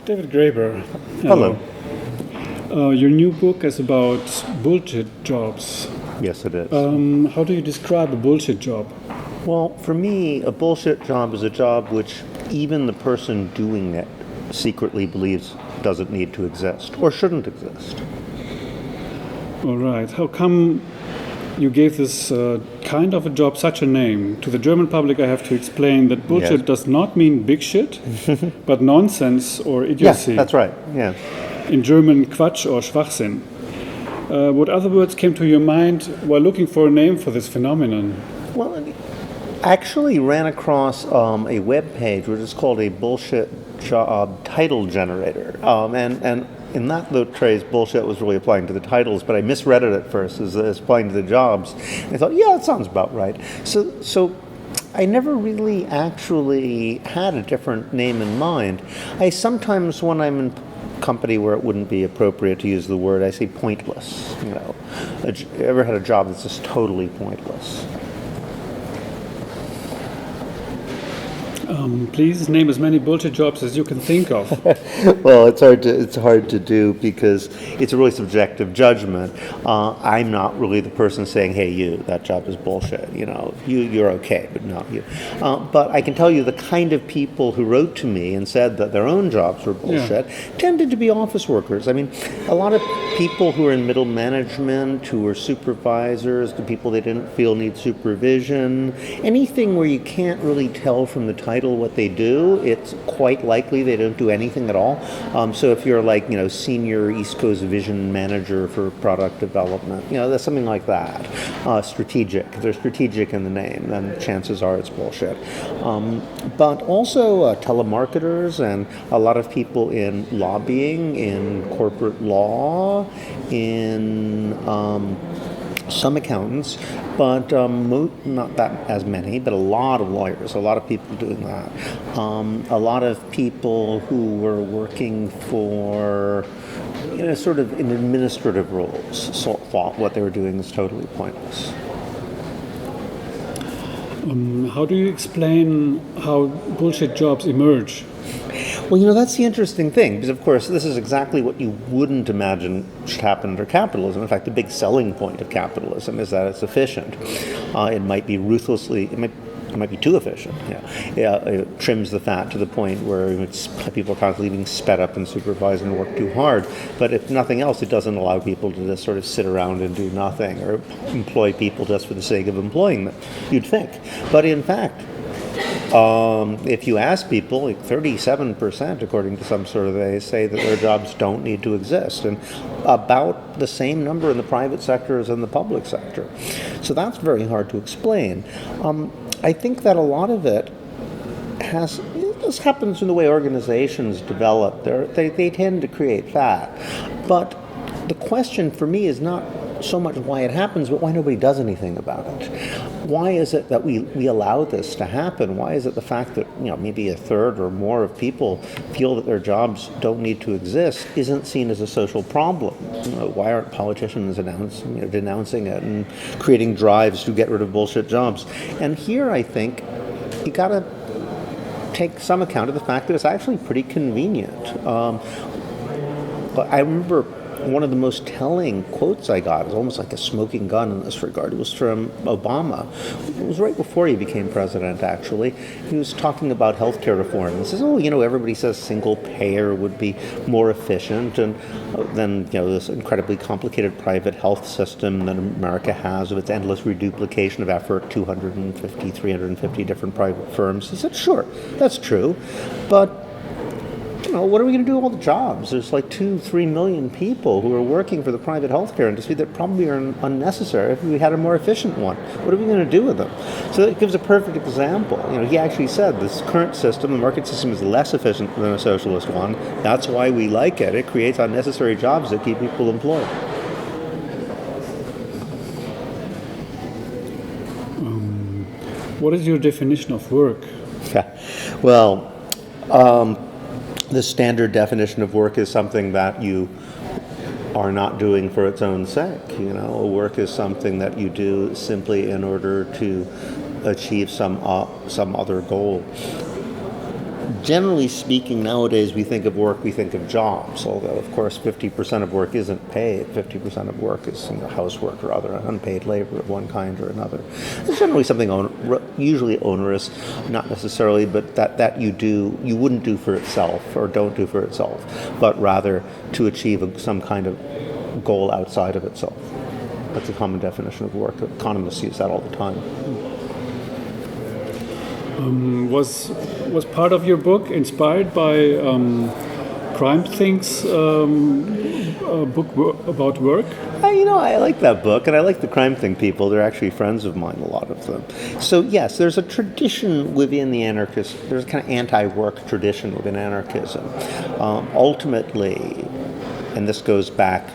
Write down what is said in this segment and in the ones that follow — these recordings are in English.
David Graeber. Hello. Your new book is about bullshit jobs. Yes, it is. How do you describe a bullshit job? Well, for me, a bullshit job is a job which even the person doing it secretly believes doesn't need to exist or shouldn't exist. All right. How come you gave this kind of a job such a name? To the German public, I have to explain that bullshit does not mean big shit, but nonsense or idiocy. Yeah, that's right. Yeah. In German, Quatsch or Schwachsinn. What other words came to your mind while looking for a name for this phenomenon? Well, I actually ran across a web page which is called a bullshit job title generator, and in that the phrase bullshit was really applying to the titles, but I misread it at first as applying to the jobs. And I thought, yeah, that sounds about right. So I never really actually had a different name in mind. I sometimes, when I'm in company where it wouldn't be appropriate to use the word, I say pointless. You know, ever had a job that's just totally pointless? Please name as many bullshit jobs as you can think of. Well, it's hard to do because it's a really subjective judgment. I'm not really the person saying, "Hey, you, that job is bullshit." You know, you're okay, but not you. But I can tell you the kind of people who wrote to me and said that their own jobs were bullshit tended to be office workers. I mean, a lot of people who are in middle management, who are supervisors, the people they didn't feel need supervision, anything where you can't really tell from the title what they do, it's quite likely they don't do anything at all. So if you're like, senior East Coast vision manager for product development, that's something like that. Strategic. If they're strategic in the name, then chances are it's bullshit. But also telemarketers and a lot of people in lobbying, in corporate law, in some accountants, but not that as many, but a lot of lawyers, a lot of people doing that. A lot of people who were working for, sort of in administrative roles, thought what they were doing is totally pointless. How do you explain how bullshit jobs emerge? Well, that's the interesting thing, because of course this is exactly what you wouldn't imagine should happen under capitalism. In fact, the big selling point of capitalism is that it's efficient. It might be it might be too efficient. It trims the fat to the point where people are constantly being sped up and supervised and work too hard. But if nothing else, it doesn't allow people to just sort of sit around and do nothing or employ people just for the sake of employing them, you'd think. But in fact, if you ask people, like 37%, according to some surveys, say that their jobs don't need to exist, and about the same number in the private sector as in the public sector. So that's very hard to explain. I think that a lot of it this happens in the way organizations develop. They tend to create fat. But the question for me is not so much why it happens, but why nobody does anything about it. Why is it that we allow this to happen? Why is it the fact that maybe a third or more of people feel that their jobs don't need to exist isn't seen as a social problem? Why aren't politicians denouncing it and creating drives to get rid of bullshit jobs? And here I think you got to take some account of the fact that it's actually pretty convenient. But I remember one of the most telling quotes I got, it was almost like a smoking gun in this regard. It was from Obama. It was right before he became president, actually. He was talking about healthcare reform. He says, everybody says single payer would be more efficient than this incredibly complicated private health system that America has with its endless reduplication of effort, 250, 350 different private firms. He said, sure, that's true, but what are we going to do with all the jobs? There's like 2-3 million people who are working for the private healthcare industry that probably are unnecessary if we had a more efficient one. What are we going to do with them? So that gives a perfect example. He actually said this current system, the market system, is less efficient than a socialist one. That's why we like it. It creates unnecessary jobs that keep people employed. What is your definition of work? Well, the standard definition of work is something that you are not doing for its own sake. Work is something that you do simply in order to achieve some other goal. generally speaking, nowadays we think of work, we think of jobs, although of course 50% of work isn't paid. 50% of work is housework or other unpaid labor of one kind or another. It's generally something usually onerous, not necessarily, but that you wouldn't do for itself or don't do for itself, but rather to achieve some kind of goal outside of itself. That's a common definition of work. Economists use that all the time. Was part of your book inspired by Crime Think's book about work? I like that book, and I like the Crime Think people. They're actually friends of mine, a lot of them. So yes, there's a tradition within the anarchist, there's a kind of anti-work tradition within anarchism. Ultimately, and this goes back,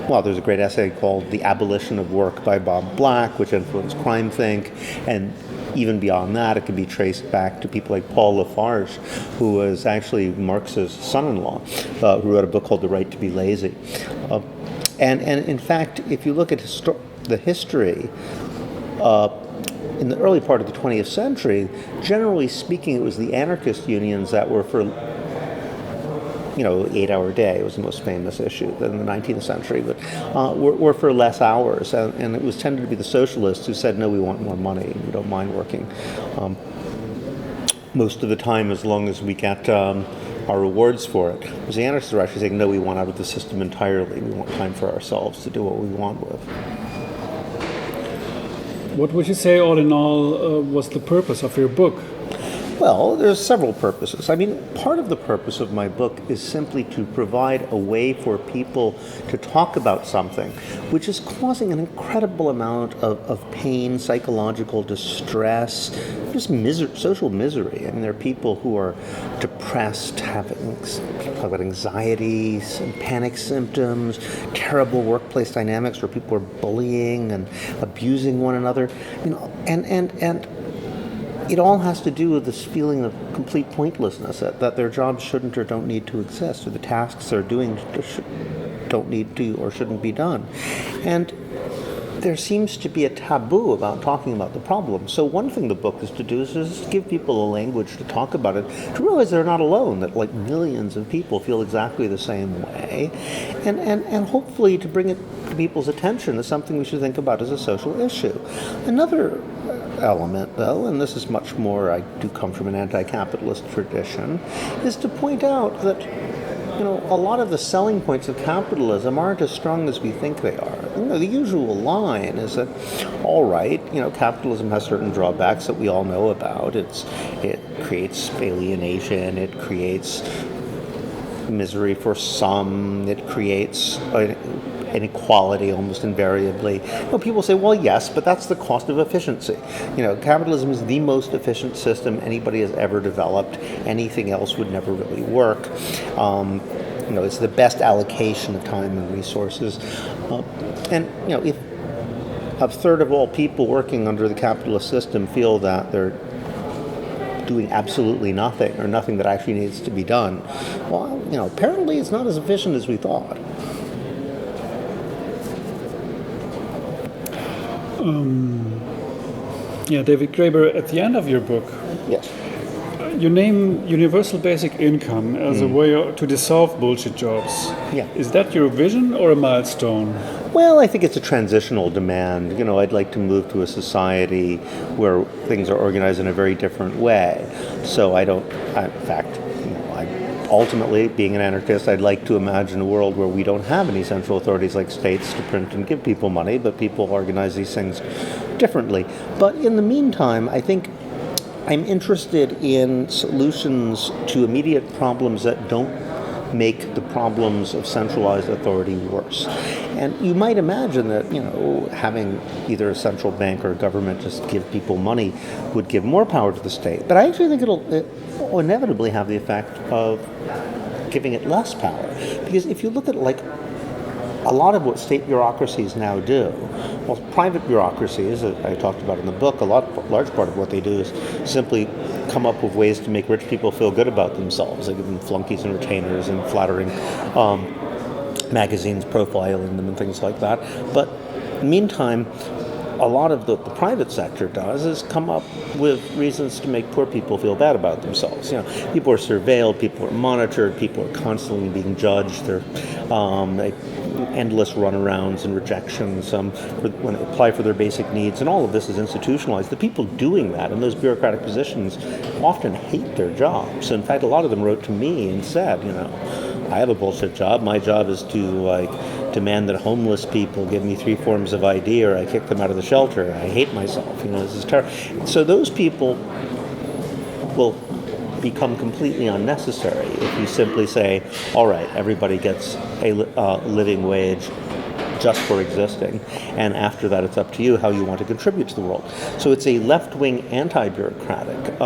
well, there's a great essay called The Abolition of Work by Bob Black, which influenced Crime Think, and even beyond that, it can be traced back to people like Paul Lafarge, who was actually Marx's son-in-law, who wrote a book called The Right to be Lazy. And in fact, if you look at the history, in the early part of the 20th century, generally speaking, it was the anarchist unions that were for 8-hour day was the most famous issue in the 19th century, but were for less hours, and it was tended to be the socialists who said, no, we want more money, we don't mind working most of the time as long as we get our rewards for it. Whereas the anarchists are actually saying, no, we want out of the system entirely, we want time for ourselves to do what we want with. What would you say, all in all, was the purpose of your book? Well, there's several purposes. I mean, part of the purpose of my book is simply to provide a way for people to talk about something which is causing an incredible amount of pain, psychological distress, just social misery. I mean, there are people who are depressed, having anxieties and panic symptoms, terrible workplace dynamics where people are bullying and abusing one another, and it all has to do with this feeling of complete pointlessness, that their jobs shouldn't or don't need to exist, or the tasks they're doing don't need to or shouldn't be done. And there seems to be a taboo about talking about the problem. So one thing the book is to do is just give people a language to talk about it, to realize they're not alone, that like millions of people feel exactly the same way, and hopefully to bring it to people's attention as something we should think about as a social issue. Another element, though, and this is much more, I do come from an anti-capitalist tradition, is to point out that a lot of the selling points of capitalism aren't as strong as we think they are. The usual line is that, all right, capitalism has certain drawbacks that we all know about. It creates alienation, it creates misery for some, it creates inequality almost invariably. People say, well, yes, but that's the cost of efficiency. Capitalism is the most efficient system anybody has ever developed. Anything else would never really work. It's the best allocation of time and resources. If a third of all people working under the capitalist system feel that they're doing absolutely nothing, or nothing that actually needs to be done, well, apparently it's not as efficient as we thought. David Graeber, at the end of your book, yes, you name universal basic income as a way to dissolve bullshit jobs. Yeah. Is that your vision or a milestone? Well, I think it's a transitional demand. I'd like to move to a society where things are organized in a very different way. So ultimately, being an anarchist, I'd like to imagine a world where we don't have any central authorities like states to print and give people money, but people organize these things differently. But in the meantime, I think I'm interested in solutions to immediate problems that don't make the problems of centralized authority worse. And you might imagine that, having either a central bank or a government just give people money would give more power to the state. But I actually think it will inevitably have the effect of giving it less power. Because if you look at, a lot of what state bureaucracies now do, well, private bureaucracies, as I talked about in the book, large part of what they do is simply come up with ways to make rich people feel good about themselves. They give them flunkies and retainers and flattering magazines profiling them and things like that. But in the meantime, a lot of the private sector does is come up with reasons to make poor people feel bad about themselves. People are surveilled, people are monitored, people are constantly being judged. They're endless runarounds and rejections when they apply for their basic needs, and all of this is institutionalized. The people doing that in those bureaucratic positions often hate their jobs. In fact, a lot of them wrote to me and said, I have a bullshit job. My job is to demand that homeless people give me 3 forms of ID or I kick them out of the shelter. I hate myself. This is terrible. So those people will become completely unnecessary if you simply say, all right, everybody gets a living wage just for existing, and after that it's up to you how you want to contribute to the world. So it's a left-wing anti-bureaucratic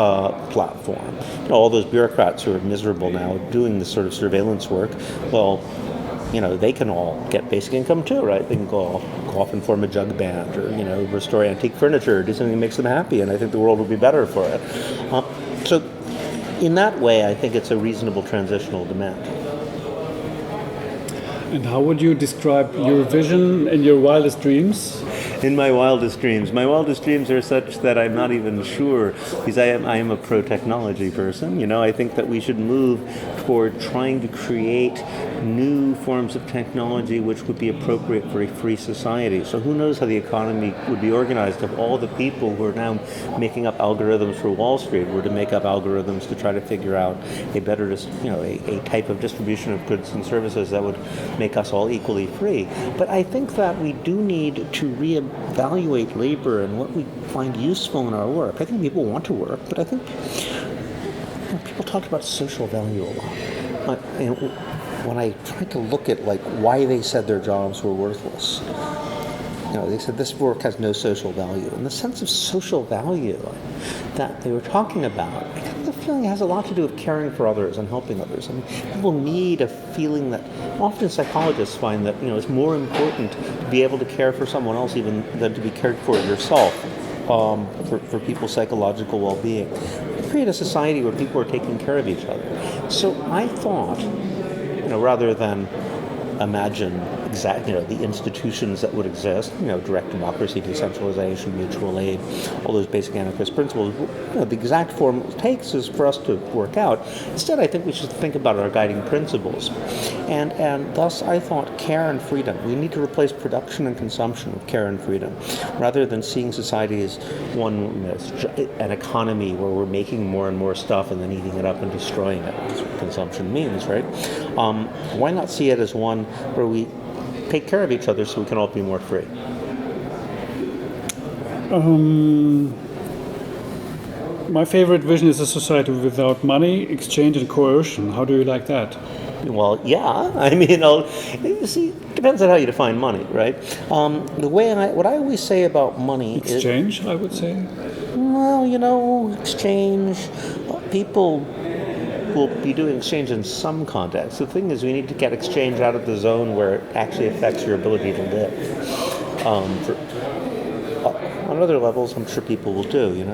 platform. All those bureaucrats who are miserable now doing this sort of surveillance work, well, they can all get basic income too, right? They can go off and form a jug band or, restore antique furniture, do something that makes them happy, and I think the world will be better for it. So in that way, I think it's a reasonable transitional demand. And how would you describe your vision in your wildest dreams? In my wildest dreams are such that I'm not even sure, because I am a pro-technology person. I think that we should move toward trying to create new forms of technology which would be appropriate for a free society. So who knows how the economy would be organized if all the people who are now making up algorithms for Wall Street were to make up algorithms to try to figure out a better, a type of distribution of goods and services that would make us all equally free. But I think that we do need to reevaluate labor and what we find useful in our work. I think people want to work, but I think people talk about social value a lot. When I tried to look at why they said their jobs were worthless, they said this work has no social value. And the sense of social value that they were talking about, I got the feeling it has a lot to do with caring for others and helping others. People need a feeling that often psychologists find that it's more important to be able to care for someone else even than to be cared for yourself. For people's psychological well-being, create a society where people are taking care of each other. So I thought, rather than imagine the institutions that would exist, direct democracy, decentralization, mutual aid, all those basic anarchist principles, the exact form it takes is for us to work out. Instead, I think we should think about our guiding principles. And thus, I thought care and freedom. We need to replace production and consumption with care and freedom, rather than seeing society as an economy where we're making more and more stuff and then eating it up and destroying it. That's what consumption means, right? Why not see it as one where we take care of each other so we can all be more free? My favorite vision is a society without money, exchange, and coercion. How do you like that? Well, yeah. You see, it depends on how you define money, right? What I always say about money is exchange, I would say. Well, exchange. People will be doing exchange in some context. The thing is, we need to get exchange out of the zone where it actually affects your ability to live. On other levels, I'm sure people will do.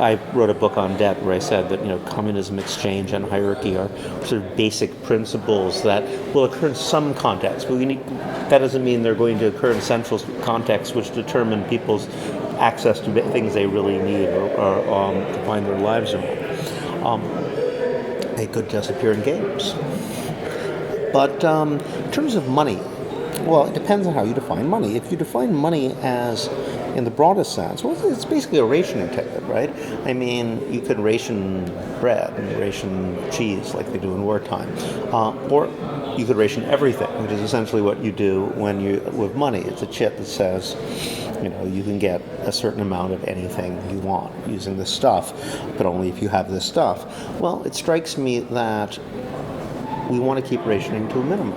I wrote a book on debt where I said that communism, exchange, and hierarchy are sort of basic principles that will occur in some context, but that doesn't mean they're going to occur in central contexts which determine people's access to things they really need or to find their lives around. They could just appear in games. But in terms of money, well, it depends on how you define money. If you define money as, in the broadest sense, well, it's basically a rationing ticket, right? You could ration bread and ration cheese like they do in wartime. Or you could ration everything, which is essentially what you do with money. It's a chip that says, you can get a certain amount of anything you want using this stuff, but only if you have this stuff. Well, it strikes me that we want to keep rationing to a minimum.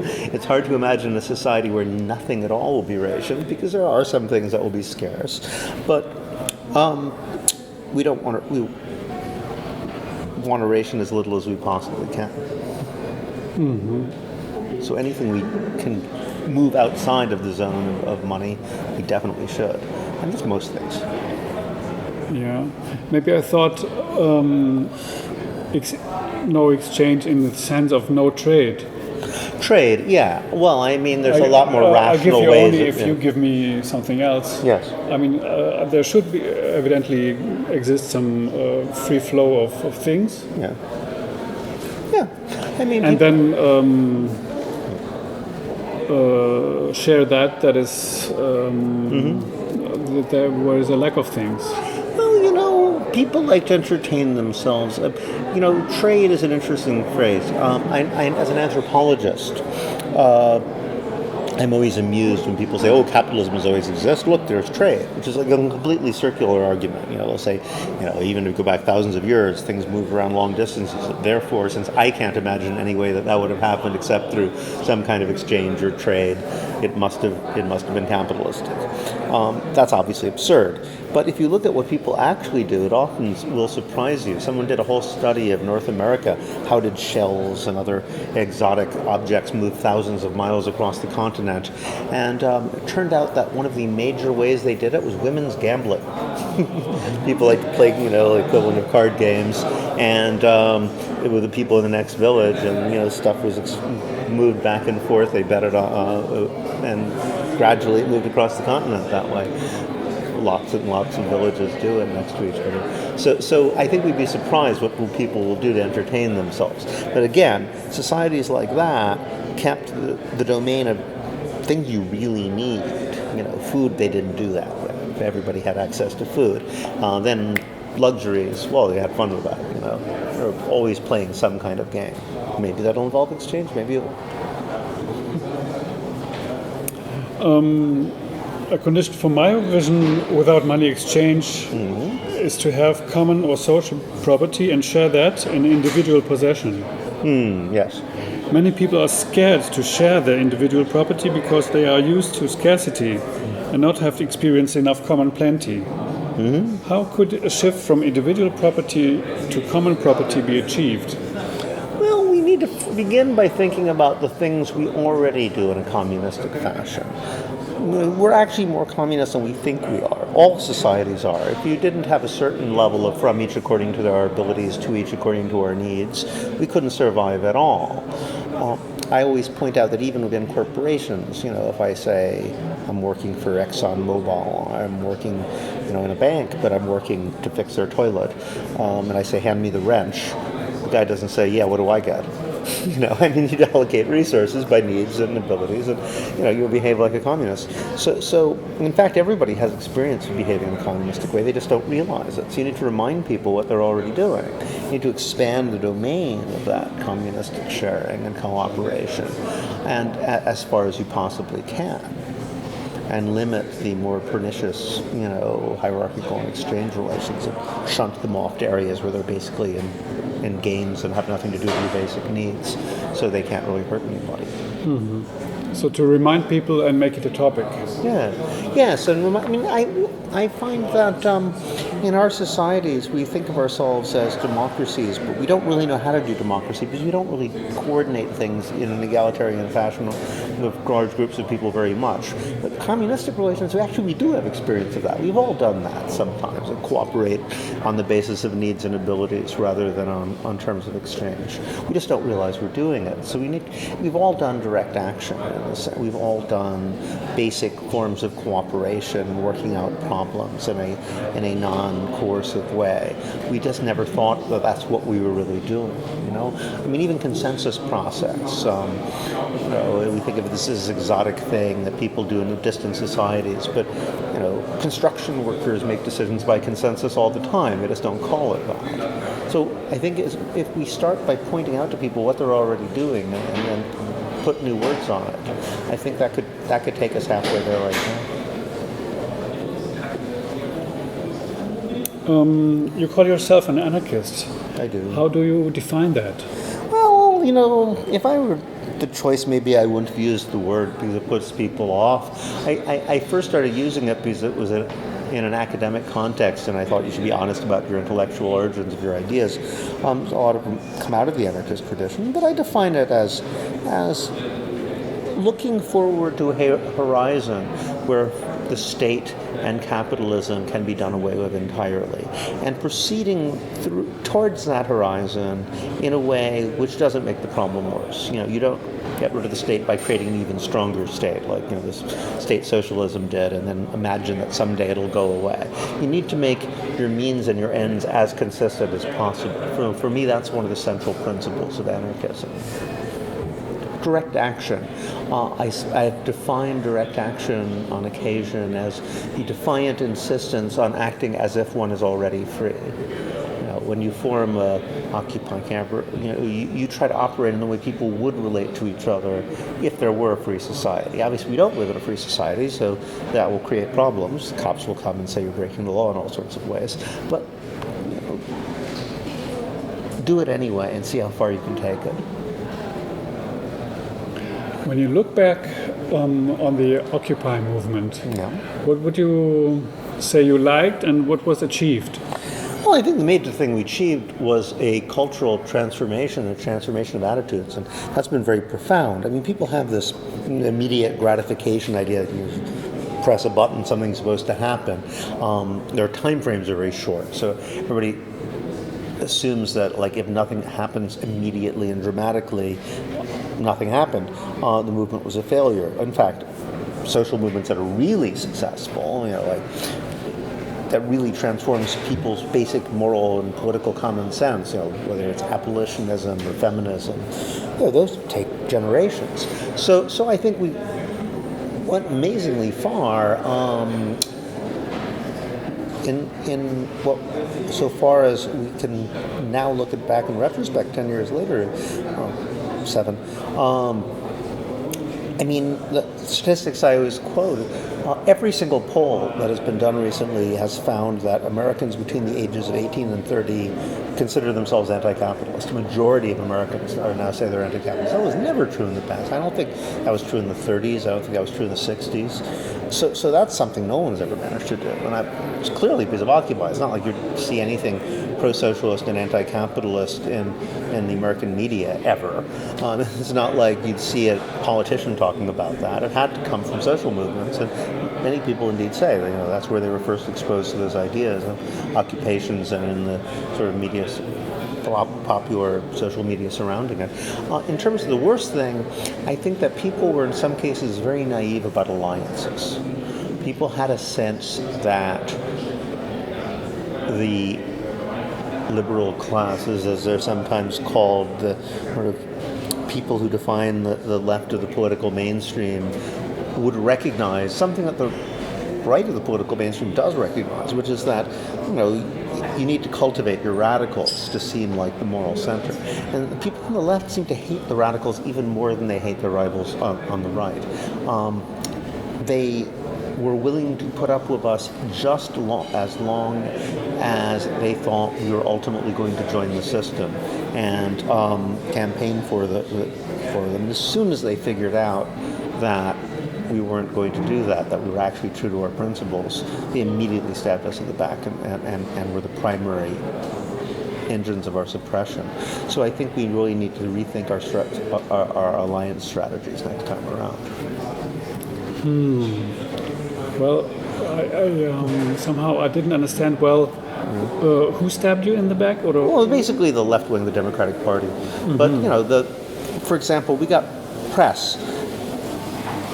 It's hard to imagine a society where nothing at all will be rationed, because there are some things that will be scarce. But we want to ration as little as we possibly can. Mm-hmm. So anything we can move outside of the zone of money, we definitely should. And that's most things. Yeah. Maybe I thought no exchange in the sense of no trade. Trade, yeah. Well, I mean, there's a lot more I'll give rational you ways. only if you give me something else. Yes. I mean, there should be evidently exist some free flow of things. Yeah. Yeah. I mean, And then share that is that there was a lack of things. well, people like to entertain themselves. Trade is an interesting phrase. As an anthropologist, I'm always amused when people say, "Oh, capitalism has always existed. Look, there's trade," which is like a completely circular argument. They'll say, even if you go back thousands of years, things move around long distances. Therefore, since I can't imagine any way that would have happened except through some kind of exchange or trade, it must have been capitalistic. That's obviously absurd. But if you look at what people actually do, it often will surprise you. Someone did a whole study of North America. How did shells and other exotic objects move thousands of miles across the continent? And it turned out that one of the major ways they did it was women's gambling. People like to play, the equivalent of card games, and with the people in the next village, and stuff was moved back and forth. They bet it and gradually it moved across the continent that way. Lots and lots of villages do it next to each other. So I think we'd be surprised what people will do to entertain themselves. But again, societies like that kept the domain of things you really need. Food, they didn't do that with. Everybody had access to food. Then luxuries, well, they had fun with that. They're always playing some kind of game. Maybe that'll involve exchange, maybe it won't. A condition for my vision without money exchange is to have common or social property and share that in individual possession. Yes. Many people are scared to share their individual property because they are used to scarcity and not have experienced enough common plenty. How could a shift from individual property to common property be achieved? Well, we need to begin by thinking about the things we already do in a communistic fashion. We're actually more communist than we think we are. All societies are. If you didn't have a certain level of from each according to our abilities, to each according to our needs, we couldn't survive at all. I always point out that even within corporations, if I say I'm working for ExxonMobil, I'm working, in a bank, but I'm working to fix their toilet, and I say, hand me the wrench, the guy doesn't say, yeah, what do I get? You allocate resources by needs and abilities, and you'll behave like a communist. So in fact, everybody has experience of behaving in a communistic way. They just don't realize it. So you need to remind people what they're already doing. You need to expand the domain of that communistic sharing and cooperation, and as far as you possibly can, and limit the more pernicious, hierarchical and exchange relations, and shunt them off to areas where they're basically in games and have nothing to do with your basic needs, so they can't really hurt anybody. So to remind people and make it a topic. Yeah. Yes, and I find that in our societies we think of ourselves as democracies, but we don't really know how to do democracy because we don't really coordinate things in an egalitarian fashion with large groups of people very much. But communistic relations, we do have experience of that. We've all done that sometimes, and cooperate on the basis of needs and abilities rather than on terms of exchange. We just don't realize we're doing it. So we've all done direct action. We've all done basic forms of cooperation, working out problems in a non-coercive way. We just never thought that that's what we were really doing. Even consensus process. We think of this as an exotic thing that people do in distant societies, but construction workers make decisions by consensus all the time. They just don't call it that. So I think if we start by pointing out to people what they're already doing and then put new words on it, I think that could take us halfway there right now. You call yourself an anarchist. I do. How do you define that? Well, if I were the choice, maybe I wouldn't have used the word because it puts people off. I first started using it because it was in an academic context, and I thought you should be honest about your intellectual origins of your ideas. A lot of them come out of the anarchist tradition, but I define it as looking forward to a horizon where the state and capitalism can be done away with entirely. And proceeding towards that horizon in a way which doesn't make the problem worse. You don't get rid of the state by creating an even stronger state, like this state socialism did, and then imagine that someday it'll go away. You need to make your means and your ends as consistent as possible. For me, that's one of the central principles of anarchism. Direct action. I've defined direct action on occasion as the defiant insistence on acting as if one is already free. When you form a Occupy camp, you try to operate in the way people would relate to each other if there were a free society. Obviously, we don't live in a free society, so that will create problems. The cops will come and say you're breaking the law in all sorts of ways. But do it anyway and see how far you can take it. When you look back on the Occupy movement, what would you say you liked and what was achieved? Well, I think the major thing we achieved was a cultural transformation, a transformation of attitudes, and that's been very profound. I mean, people have this immediate gratification idea that you press a button, something's supposed to happen. Their time frames are very short, so everybody assumes that, like, if nothing happens immediately and dramatically, nothing happened. The movement was a failure. In fact, social movements that are really successful, that really transforms people's basic moral and political common sense, whether it's abolitionism or feminism, those take generations. So I think we went amazingly far in what, so far as we can now look back in retrospect, 10 years later, 7. I mean, the statistics I always quote, every single poll that has been done recently has found that Americans between the ages of 18 and 30 consider themselves anti-capitalist. The majority of Americans are now say they're anti-capitalist. That was never true in the past. I don't think that was true in the 30s. I don't think that was true in the 60s. So that's something no one's ever managed to do. And it's clearly because of Occupy. It's not like you see anything pro-socialist and anti-capitalist in the American media ever. It's not like you'd see a politician talking about that. It had to come from social movements, and many people indeed say that, that's where they were first exposed to those ideas of occupations and in the sort of media, popular social media surrounding it. In terms of the worst thing, I think that people were in some cases very naive about alliances. People had a sense that the liberal classes, as they're sometimes called, the sort of people who define the left of the political mainstream, would recognize something that the right of the political mainstream does recognize, which is that, you need to cultivate your radicals to seem like the moral center. And the people on the left seem to hate the radicals even more than they hate their rivals on the right. They were willing to put up with us just as long as they thought we were ultimately going to join the system and campaign for them. As soon as they figured out that we weren't going to do that we were actually true to our principles, they immediately stabbed us in the back and were the primary engines of our suppression. So I think we really need to rethink our alliance strategies next time around. Well, I somehow I didn't understand well. Who stabbed you in the back? Well, basically the left wing, the Democratic Party. But for example, we got press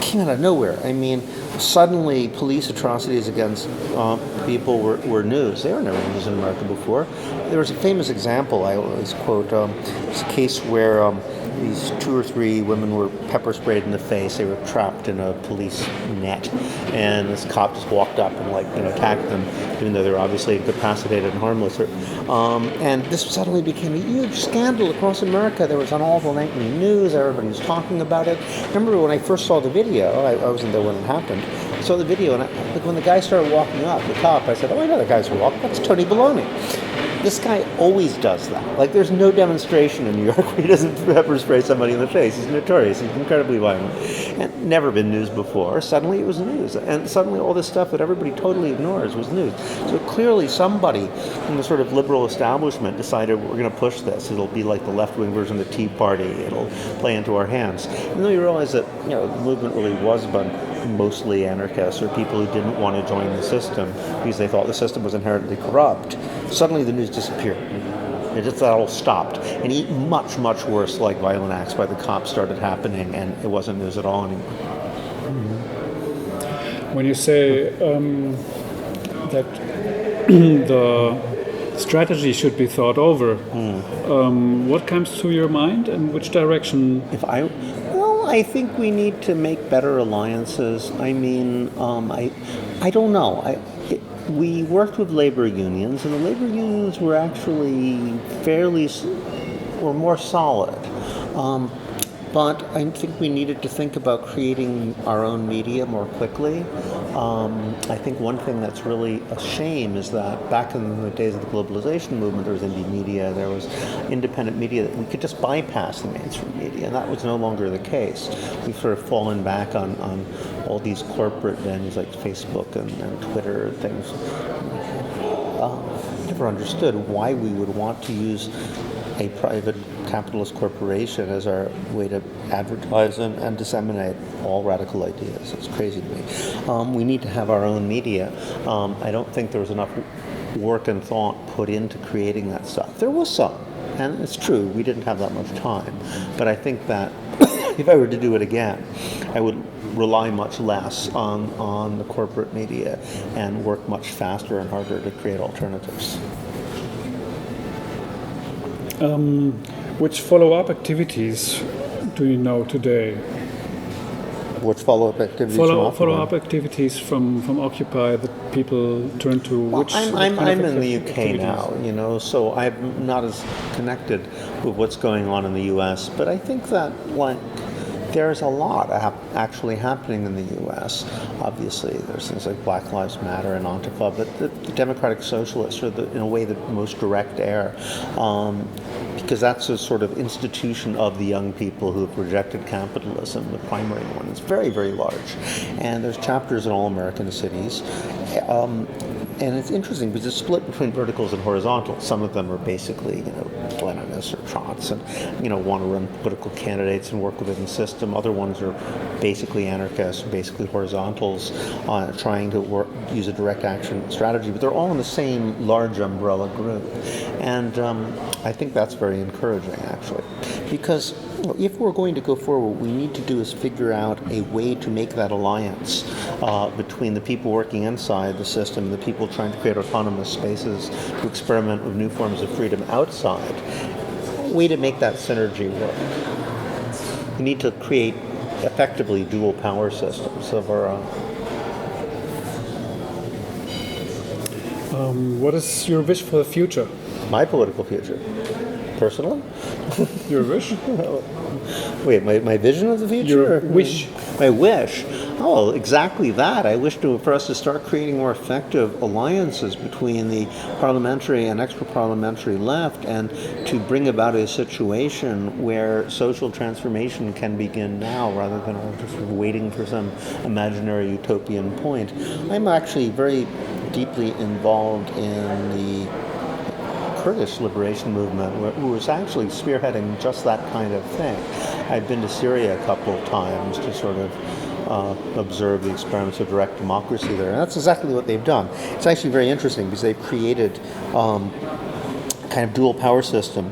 came out of nowhere. I mean, suddenly police atrocities against people were news. They were never news in America before. There was a famous example I always quote. It's a case where these 2 or 3 women were pepper sprayed in the face. They were trapped in a police net, and this cop just walked up and attacked them, even though they were obviously incapacitated and harmless. And this suddenly became a huge scandal across America. There was on all the nightly news. Everybody was talking about it. I remember when I first saw the video. I wasn't there when it happened. I saw the video, and when the guy started walking up, the cop, I said, "Oh, I know the guys who walk. That's Tony Baloney." This guy always does that. There's no demonstration in New York where he doesn't pepper spray somebody in the face. He's notorious. He's incredibly violent. And never been news before. Suddenly it was news. And suddenly all this stuff that everybody totally ignores was news. So clearly somebody in the sort of liberal establishment decided we're going to push this. It'll be like the left-wing version of the Tea Party. It'll play into our hands. And then we realized that, the movement really was mostly anarchists or people who didn't want to join the system because they thought the system was inherently corrupt, suddenly the news disappeared. That all stopped. And much, much worse, like violent acts by the cops started happening, and it wasn't news at all anymore. When you say that the strategy should be thought over, what comes to your mind and which direction? I think we need to make better alliances. I mean, I don't know. We worked with labor unions, and the labor unions were actually were more solid. But I think we needed to think about creating our own media more quickly. I think one thing that's really a shame is that back in the days of the globalization movement, there was indie media, there was independent media that we could just bypass the mainstream media, and that was no longer the case. We've sort of fallen back on all these corporate venues like Facebook and Twitter and things. Never understood why we would want to use a private capitalist corporation as our way to advertise and disseminate all radical ideas. It's crazy to me. We need to have our own media. I don't think there was enough work and thought put into creating that stuff. There was some, and it's true, we didn't have that much time. But I think that if I were to do it again, I would rely much less on the corporate media and work much faster and harder to create alternatives. Which follow-up activities do you know today? Which follow-up activities? Follow-up activities from Occupy that people turn to. Which I'm in the UK now, so I'm not as connected with what's going on in the US. But I think that there's a lot actually happening in the U.S. Obviously, there's things like Black Lives Matter and Antifa, but the Democratic Socialists are, in a way, the most direct heir, because that's a sort of institution of the young people who have rejected capitalism, the primary one. It's very, very large. And there's chapters in all American cities. And it's interesting because it's split between verticals and horizontals. Some of them are basically, Leninists or Trots and, want to run political candidates and work within the system. Other ones are basically anarchists, basically horizontals, trying to use a direct action strategy. But they're all in the same large umbrella group. And I think that's very encouraging, actually. Because if we're going to go forward, what we need to do is figure out a way to make that alliance between the people working inside the system and the people trying to create autonomous spaces to experiment with new forms of freedom outside. A way to make that synergy work. We need to create effectively dual power systems of our own. What is your wish for the future? My political future. Personally? Your wish? Wait, my vision of the future? Your wish. My wish? Oh, exactly that. I wish for us to start creating more effective alliances between the parliamentary and extra-parliamentary left, and to bring about a situation where social transformation can begin now rather than all just waiting for some imaginary utopian point. I'm actually very deeply involved in the Kurdish liberation movement, who was actually spearheading just that kind of thing. I've been to Syria a couple of times to sort of observe the experiments of direct democracy there, and that's exactly what they've done. It's actually very interesting because they've created kind of dual power system.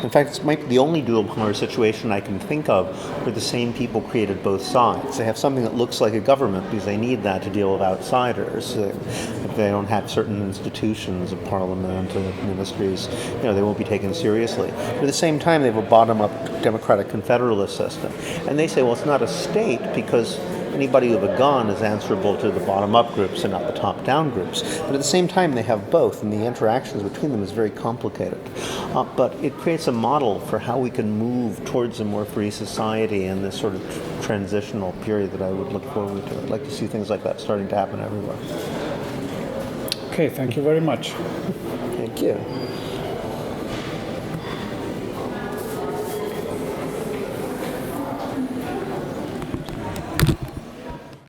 In fact, it might be the only dual power situation I can think of where the same people created both sides. They have something that looks like a government because they need that to deal with outsiders. If they don't have certain institutions of parliament and ministries, they won't be taken seriously. But at the same time, they have a bottom-up democratic confederalist system. And they say, well, it's not a state because anybody with a gun is answerable to the bottom-up groups and not the top-down groups. But at the same time, they have both, and the interactions between them is very complicated. But it creates a model for how we can move towards a more free society in this sort of transitional period that I would look forward to. I'd like to see things like that starting to happen everywhere. Okay, thank you very much. Thank you.